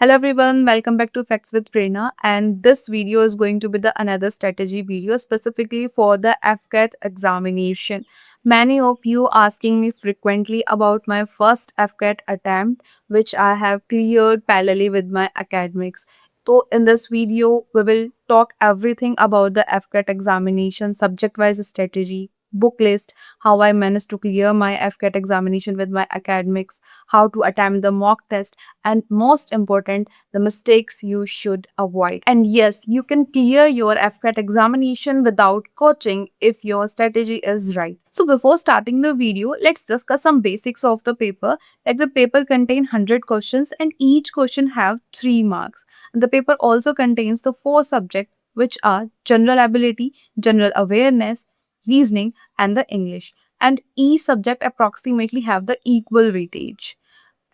Hello everyone, welcome back to Facts with Prerna, and this video is going to be the another strategy video specifically for the FCAT examination. Many of you asking me frequently about my first FCAT attempt which I have cleared parallelly with my academics. So in this video we will talk everything about the FCAT examination, subject wise strategy, book list, how I managed to clear my FCAT examination with my academics, how to attempt the mock test, and most important, the mistakes you should avoid. And yes, you can clear your FCAT examination without coaching if your strategy is right. So before starting the video, let's discuss some basics of the paper. Like the paper contain 100 questions and each question have 3 marks. And the paper also contains the 4 subjects which are general ability, general awareness, reasoning and the English. And each subject approximately have the equal weightage.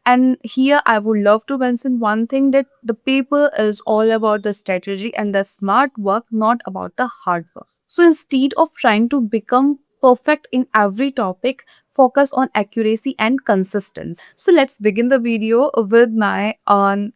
And here I would love to mention one thing, that the paper is all about the strategy and the smart work, not about the hard work. So instead of trying to become perfect in every topic, focus on accuracy and consistency. So let's begin the video with my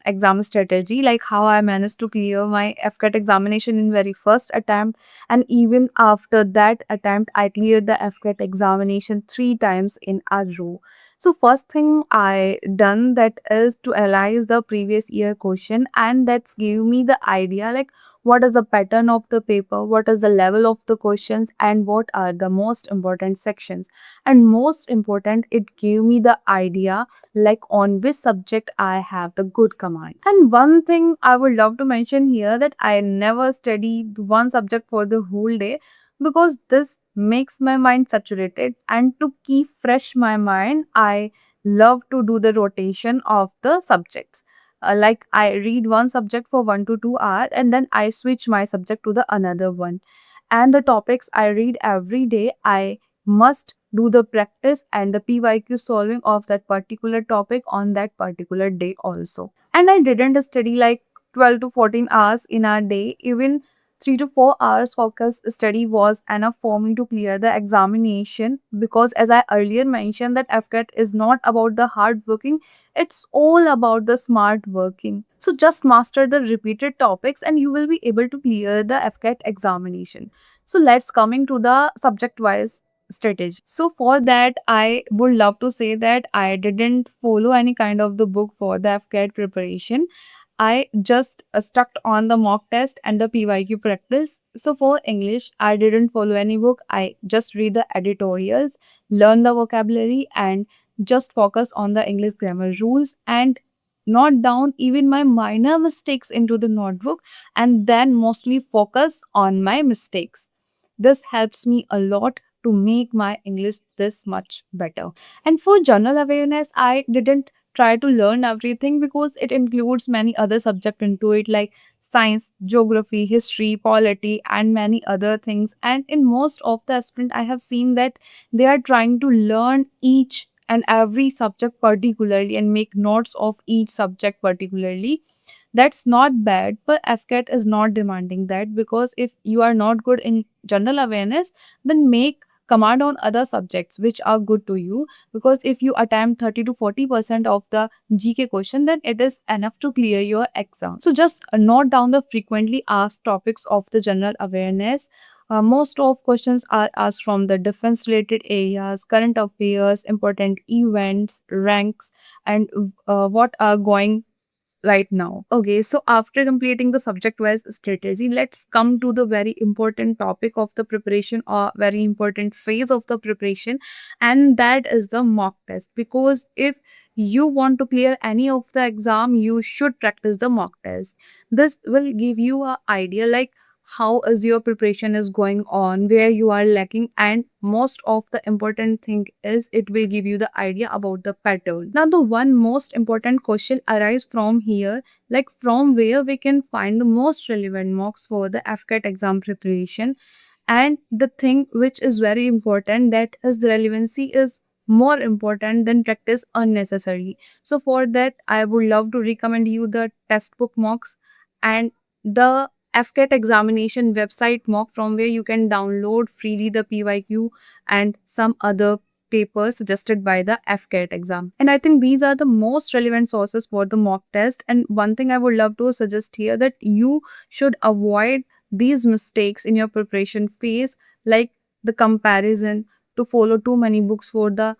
exam strategy, like how I managed to clear my FCAT examination in very first attempt, and even after that attempt I cleared the FCAT examination 3 times in a row. So first thing I done that is to analyze the previous year question, and that's give me the idea like what is the pattern of the paper, what is the level of the questions, and what are the most important sections. And most important, it gave me the idea like on which subject I have the good command. And one thing I would love to mention here, that I never studied one subject for the whole day, because this makes my mind saturated, and to keep fresh my mind I love to do the rotation of the subjects. Like I read one subject for 1 to 2 hours and then I switch my subject to the another one. And the topics I read every day, I must do the practice and the PYQ solving of that particular topic on that particular day also. And I didn't study like 12 to 14 hours in a day. Even 3 to 4 hours focused study was enough for me to clear the examination, because as I earlier mentioned that FCAT is not about the hard working, it's all about the smart working. So just master the repeated topics and you will be able to clear the FCAT examination. So let's coming to the subject wise strategy. So for that I would love to say that I didn't follow any kind of the book for the FCAT preparation. I just stuck on the mock test and the PYQ practice. So for English, I didn't follow any book. I just read the editorials, learn the vocabulary, and just focus on the English grammar rules and note down even my minor mistakes into the notebook, and then mostly focus on my mistakes. This helps me a lot to make my English this much better. And for general awareness, I didn't try to learn everything because it includes many other subjects into it, like science, geography, history, polity, and many other things. And in most of the aspirant, I have seen that they are trying to learn each and every subject particularly and make notes of each subject particularly. That's not bad, but FCAT is not demanding that, because if you are not good in general awareness, then make command on other subjects which are good to you, because if you attempt 30 to 40% of the GK question, then it is enough to clear your exam. So just note down the frequently asked topics of the general awareness. Most of questions are asked from the defense related areas, current affairs, important events, ranks, and what are going right now. Okay, so after completing the subject wise strategy, let's come to the very important topic of the preparation, or very important phase of the preparation, and that is the mock test. Because if you want to clear any of the exam, you should practice the mock test. This will give you a idea like how is your preparation is going on, where you are lacking, and most of the important thing is it will give you the idea about the pattern. Now the one most important question arise from here, like from where we can find the most relevant mocks for the FCAT exam preparation. And the thing which is very important, that is the relevancy is more important than practice unnecessarily. So for that I would love to recommend you the textbook mocks and the FCAT examination website mock, from where you can download freely the PYQ and some other papers suggested by the FCAT exam. And I think these are the most relevant sources for the mock test. And one thing I would love to suggest here, that you should avoid these mistakes in your preparation phase, like the comparison, to follow too many books for the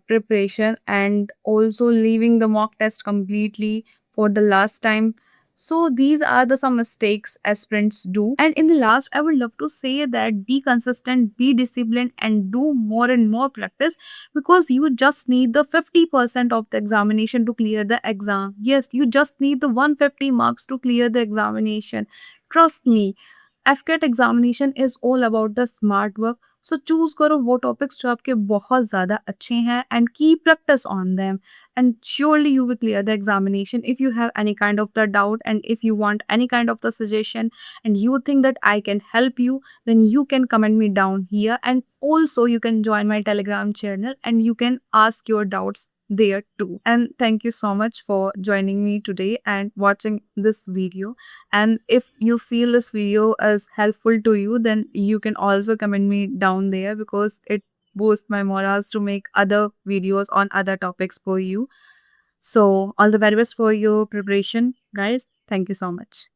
preparation, and also leaving the mock test completely for the last time. So these are the some mistakes aspirants do. And in the last, I would love to say that be consistent, be disciplined, and do more and more practice, because you just need the 50% of the examination to clear the exam. Yes, you just need the 150 marks to clear the examination. Trust me, FCAT examination is all about the smart work. So choose करो वो topics जो आपके बहुत ज़्यादा अच्छे हैं, and keep practice on them, and surely you will clear the examination. If you have any kind of the doubt, and if you want any kind of the suggestion, and you think that I can help you, then you can comment me down here, and also you can join my Telegram channel and you can ask your doubts there too. And thank you so much for joining me today and watching this video. And if you feel this video is helpful to you, then you can also comment me down there, because it boosts my morals to make other videos on other topics for you. So all the very best for your preparation, guys. Thank you so much.